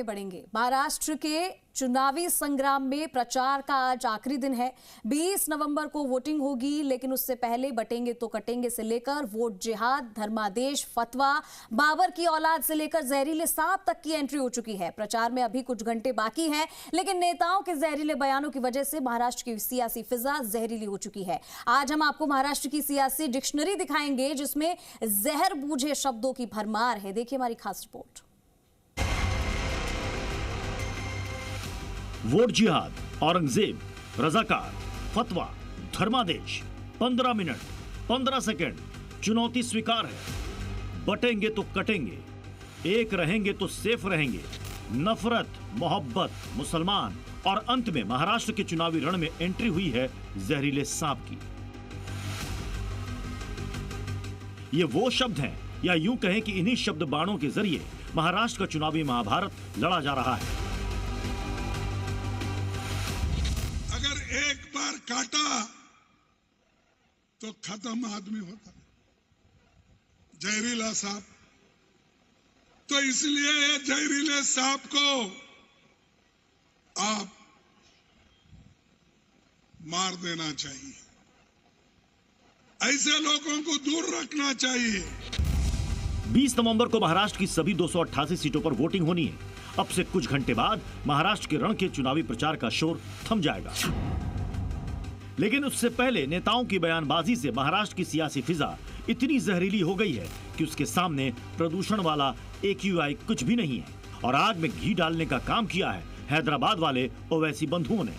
बढ़ेंगे। महाराष्ट्र के चुनावी संग्राम में प्रचार का आज आखिरी दिन है। 20 नवंबर को वोटिंग होगी, लेकिन उससे पहले बटेंगे तो कटेंगे से लेकर वोट जिहाद, धर्मादेश, फतवा, बाबर की औलाद से लेकर जहरीले सांप तक की एंट्री हो चुकी है। प्रचार में अभी कुछ घंटे बाकी हैं, लेकिन नेताओं के जहरीले बयानों की वजह से महाराष्ट्र की सियासी फिजा जहरीली हो चुकी है। आज हम आपको महाराष्ट्र की सियासी डिक्शनरी दिखाएंगे, जिसमें जहर बूझे शब्दों की भरमार है। देखिए हमारी खास रिपोर्ट। वोट जिहाद, औरंगजेब, रजाकार, फतवा, धर्मादेश, 15 मिनट 15 सेकंड, चुनौती स्वीकार है। बटेंगे तो कटेंगे, एक रहेंगे तो सेफ रहेंगे। नफरत, मोहब्बत, मुसलमान और अंत में महाराष्ट्र के चुनावी रण में एंट्री हुई है जहरीले सांप की। ये वो शब्द हैं, या यूं कहें कि इन्हीं शब्द बाणों के जरिए महाराष्ट्र का चुनावी महाभारत लड़ा जा रहा है। एक बार काटा तो खत्म आदमी होता है, जहरीला सांप। तो इसलिए ये जहरीले सांप को आप मार देना चाहिए, ऐसे लोगों को दूर रखना चाहिए। 20 नवंबर को महाराष्ट्र की सभी 288 सीटों पर वोटिंग होनी है। अब से कुछ घंटे बाद महाराष्ट्र के रण के चुनावी प्रचार का शोर थम जाएगा, लेकिन उससे पहले नेताओं की बयानबाजी से महाराष्ट्र की सियासी फिजा इतनी जहरीली हो गई है कि उसके सामने प्रदूषण वाला AQI कुछ भी नहीं है। और आग में घी डालने का काम किया है हैदराबाद वाले ओवैसी बंधुओं ने।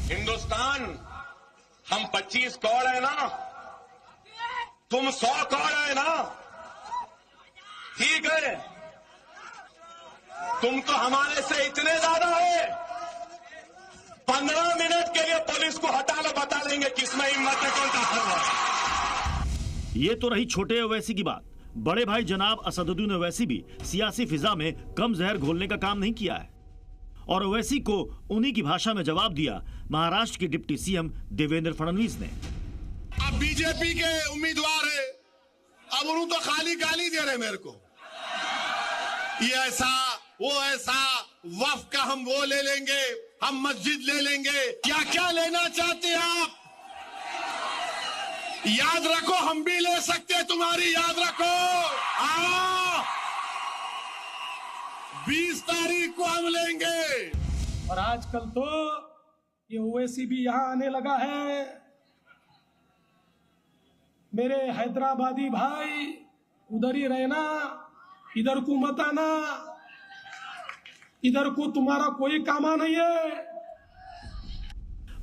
हिंदुस्तान, हम 25 करोड़ है ना, तुम 100 करोड़ है ना, ठीक है। तुम तो हमारे से इतने ज्यादा है, 15 मिनट के लिए पुलिस को हटा लो, बता देंगे किसमें हिम्मत है, कौन ताकत है। ये तो रही छोटे ओवैसी की बात। बड़े भाई जनाब असदुद्दीन ओवैसी भी सियासी फिजा में कम जहर घोलने का काम नहीं किया है, और ओवैसी को उन्हीं की भाषा में जवाब दिया महाराष्ट्र के डिप्टी सीएम देवेंद्र फडणवीस ने। अब बीजेपी के उम्मीदवार है, अब उन्होंने तो खाली गाली दे रहे मेरे को, ये ऐसा वो ऐसा, वफ का हम वो ले लेंगे, हम मस्जिद ले लेंगे, क्या क्या लेना चाहते हैं आप? याद रखो, हम भी ले सकते हैं तुम्हारी, याद रखो। 20 तारीख को हम लेंगे। और आजकल तो ये ओवैसी भी यहां आने लगा है। मेरे हैदराबादी भाई, उधर ही रहना, इधर को मत आना, इधर को तुम्हारा कोई कामा नहीं है।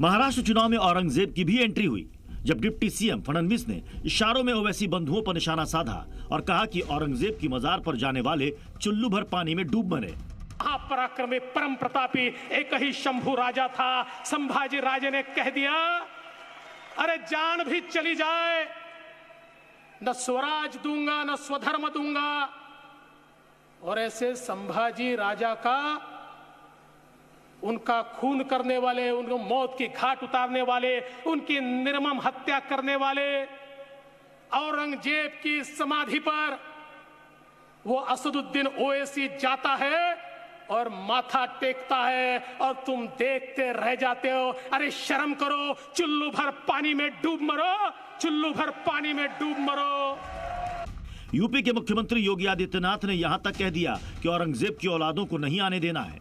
महाराष्ट्र चुनाव में औरंगजेब की भी एंट्री हुई, जब डिप्टी सीएम फडणवीस ने इशारों में ओवैसी बंधुओं पर निशाना साधा और कहा कि औरंगजेब की मजार पर जाने वाले चुल्लू भर पानी में डूब मरे। महापराक्रमी परम प्रतापी एक ही शंभू राजा था। संभाजी राजे ने कह दिया, अरे जान भी चली जाए, न स्वराज दूंगा न स्वधर्म दूंगा। और ऐसे संभाजी राजा का, उनका खून करने वाले, उनको मौत की घाट उतारने वाले, उनकी निर्मम हत्या करने वाले औरंगजेब की समाधि पर वो असदुद्दीन ओवैसी जाता है और माथा टेकता है, और तुम देखते रह जाते हो। अरे शर्म करो, चुल्लू भर पानी में डूब मरो, चुल्लू भर पानी में डूब मरो। यूपी के मुख्यमंत्री योगी आदित्यनाथ ने यहां तक कह दिया कि औरंगजेब की औलादों को नहीं आने देना है।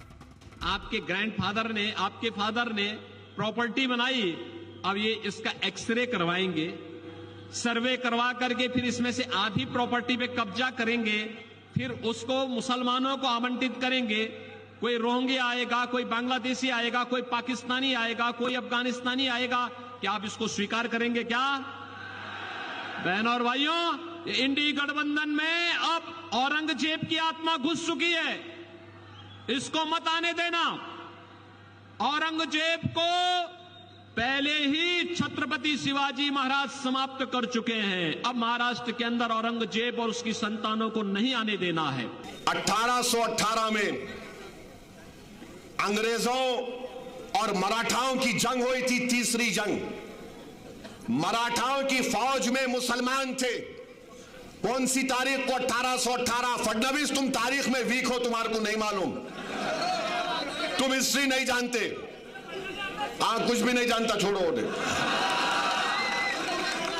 आपके ग्रैंडफादर ने, आपके फादर ने प्रॉपर्टी बनाई, अब ये इसका एक्सरे करवाएंगे, सर्वे करवा करके फिर इसमें से आधी प्रॉपर्टी पे कब्जा करेंगे, फिर उसको मुसलमानों को आवंटित करेंगे। कोई रोहिंग्या आएगा, कोई बांग्लादेशी आएगा, कोई पाकिस्तानी आएगा, कोई अफगानिस्तानी आएगा, क्या आप इसको स्वीकार करेंगे? क्या बहनों और भाइयों, इंडी गठबंधन में अब औरंगजेब की आत्मा घुस चुकी है, इसको मत आने देना। औरंगजेब को पहले ही छत्रपति शिवाजी महाराज समाप्त कर चुके हैं। अब महाराष्ट्र के अंदर औरंगजेब और उसकी संतानों को नहीं आने देना है। 1818 में अंग्रेजों और मराठाओं की जंग हुई थी, तीसरी जंग। मराठाओं की फौज में मुसलमान थे। कौन सी तारीख को? 1818। फडणवीस, तुम तारीख में वीक हो, तुम्हारे को नहीं मालूम, तुम हिस्ट्री नहीं जानते। कुछ भी नहीं जानता, छोड़ो उन्हें।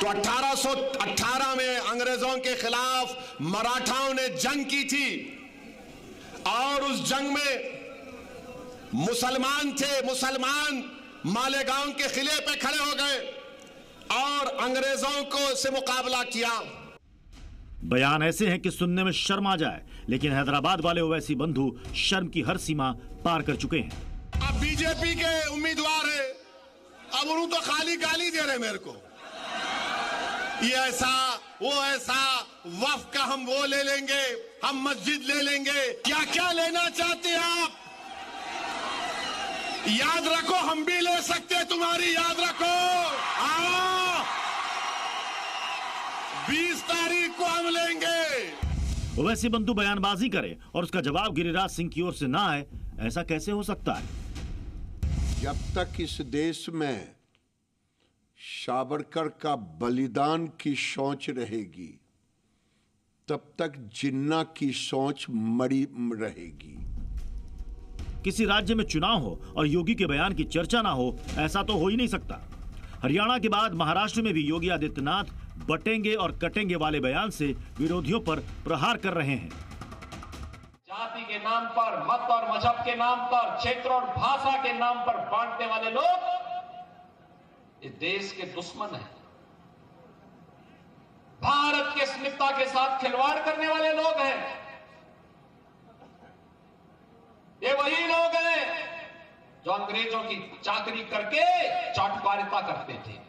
तो 1818 में अंग्रेजों के खिलाफ मराठाओं ने जंग की थी और उस जंग में मुसलमान थे। मुसलमान मालेगांव के किले पे खड़े हो गए और अंग्रेजों को से मुकाबला किया। बयान ऐसे हैं कि सुनने में शर्म आ जाए, लेकिन हैदराबाद वाले ओवैसी बंधु शर्म की हर सीमा पार कर चुके हैं। अब बीजेपी के उम्मीदवार है, अब उन्होंने तो खाली गाली दे रहे मेरे को। ये ऐसा वो ऐसा, वफ का हम वो ले लेंगे, हम मस्जिद ले लेंगे। क्या क्या लेना चाहते हैं आप? याद रखो, हम भी ले सकते हैं तुम्हारी, याद रखो। 20 तारीख को हम लेंगे। ओवैसी बंधु बयानबाजी करे और उसका जवाब गिरिराज सिंह की ओर से ना आए, ऐसा कैसे हो सकता है? जब तक इस देश में सावरकर का बलिदान की सोच रहेगी, तब तक जिन्ना की सोच मरी रहेगी। किसी राज्य में चुनाव हो और योगी के बयान की चर्चा ना हो, ऐसा तो हो ही नहीं सकता। हरियाणा के बाद महाराष्ट्र में भी योगी आदित्यनाथ बटेंगे और कटेंगे वाले बयान से विरोधियों पर प्रहार कर रहे हैं। जाति के नाम पर, मत और मजहब के नाम पर, क्षेत्र और भाषा के नाम पर बांटने वाले लोग इस देश के दुश्मन हैं। भारत की अस्मिता के साथ खिलवाड़ करने वाले लोग हैं। ये वही लोग हैं जो अंग्रेजों की चाकरी करके चाटुकारिता करते थे।